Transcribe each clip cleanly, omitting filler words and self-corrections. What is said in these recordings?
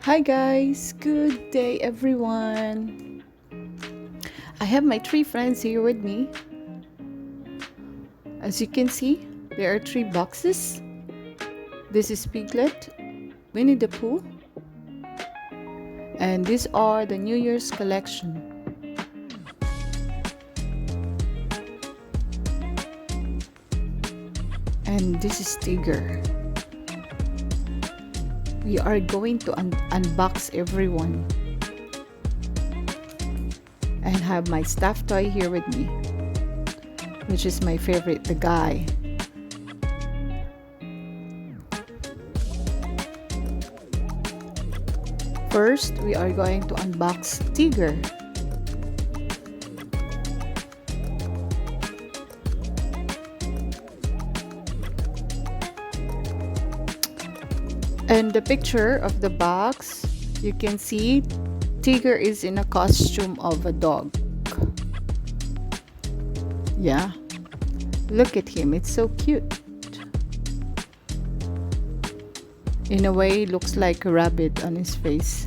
Hi guys, good day everyone. I have my three friends here with me. As you can see, there are three boxes. This is Piglet, Winnie the Pooh, and these are the New Year's collection. And this is Tigger. We are going to unbox everyone and have my stuffed toy here with me, which is my favorite, the guy. First, we are going to unbox Tigger. And the picture of the box, you can see Tigger is in a costume of a dog. Yeah, look at him, it's so cute. In a way, looks like a rabbit on his face.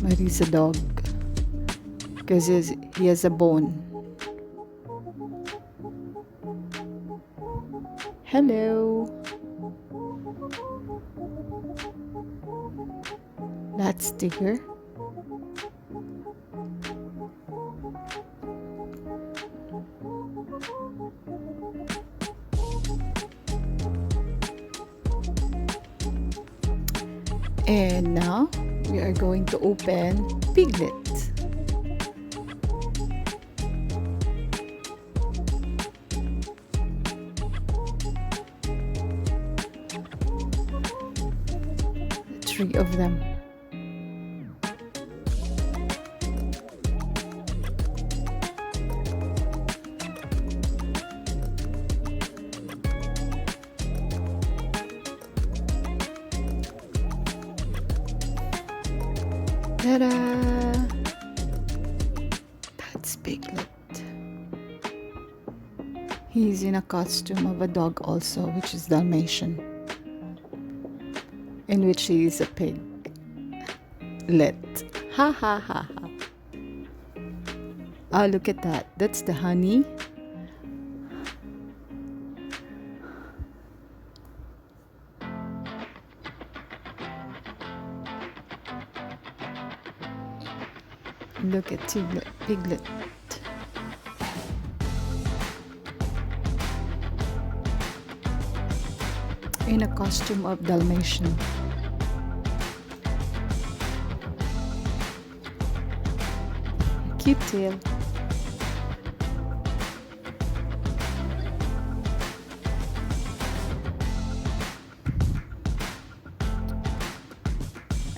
But he's a dog because he has a bone. Hello. That's Tigger. And now we are going to open Piglet. Three of them. Ta-da! That's Piglet. He's in a costume of a dog also, which is Dalmatian, in which he is a pig. Let. Ha ha ha ha. Oh, look at that. That's the honey. Look at Piglet. In a costume of Dalmatian. Cute tail.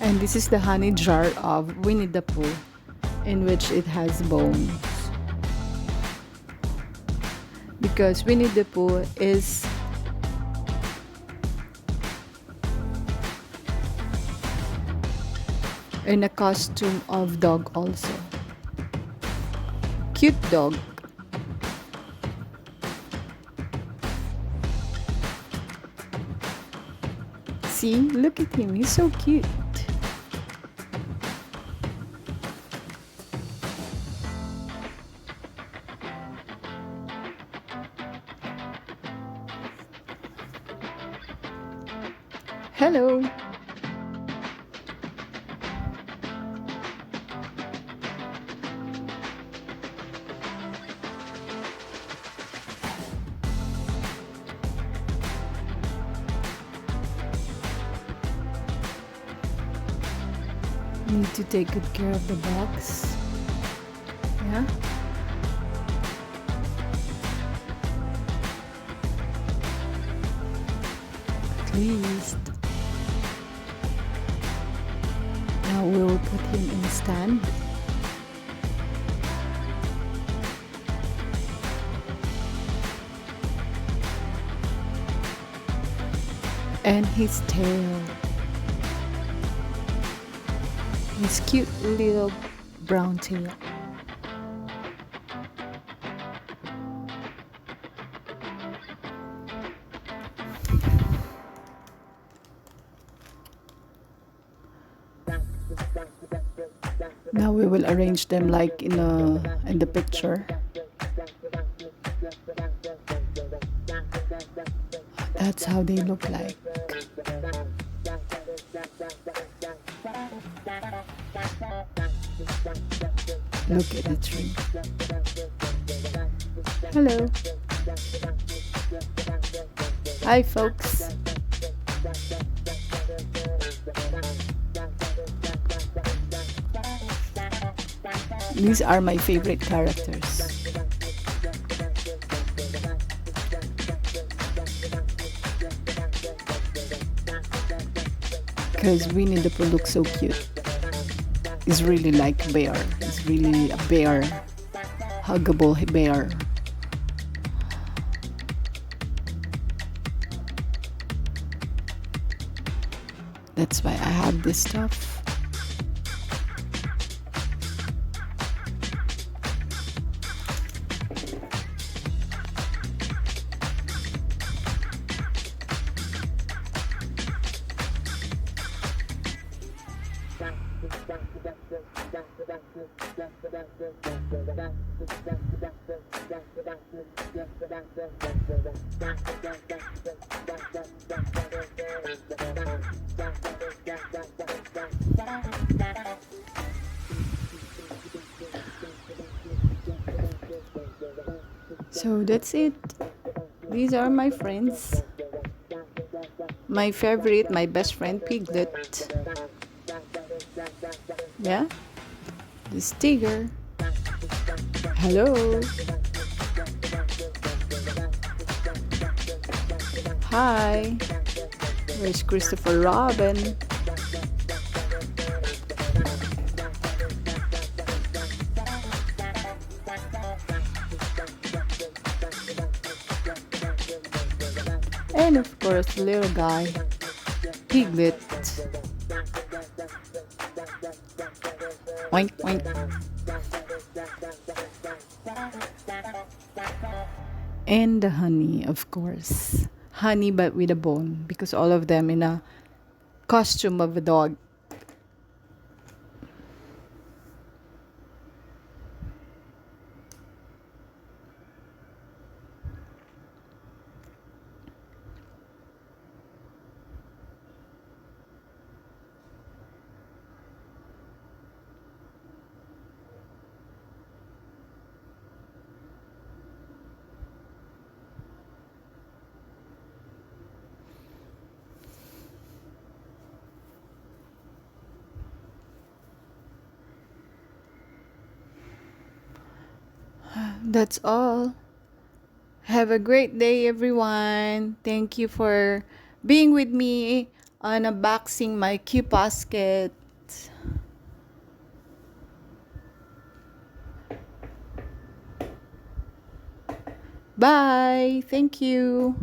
And this is the honey jar of Winnie the Pooh, in which it has bones. Because Winnie the Pooh is in a costume of dog also. Cute dog. See, look at him, he's so cute. Hello. Need to take good care of the box. Yeah. At least. Now we will put him in a stand. And his tail. His cute little brown tail. Now we will arrange them like in the picture. That's how they look like. Look at the tree. Hello. Hi, folks. These are my favorite characters. Because Winnie the Pooh looks so cute. He's really like a bear. He's really a bear. Huggable bear. That's why I have this stuff. So that's it. These are my friends. My favorite, my best friend, Piglet. Yeah? This Tigger. Hello. Hi. Where's Christopher Robin? And of course, the little guy, Piglet. Oink, oink. And the honey, of course. Honey, but with a bone, because all of them in a costume of a dog. That's all. Have a great day, everyone. Thank you for being with me on unboxing my cute basket. Bye. Thank you.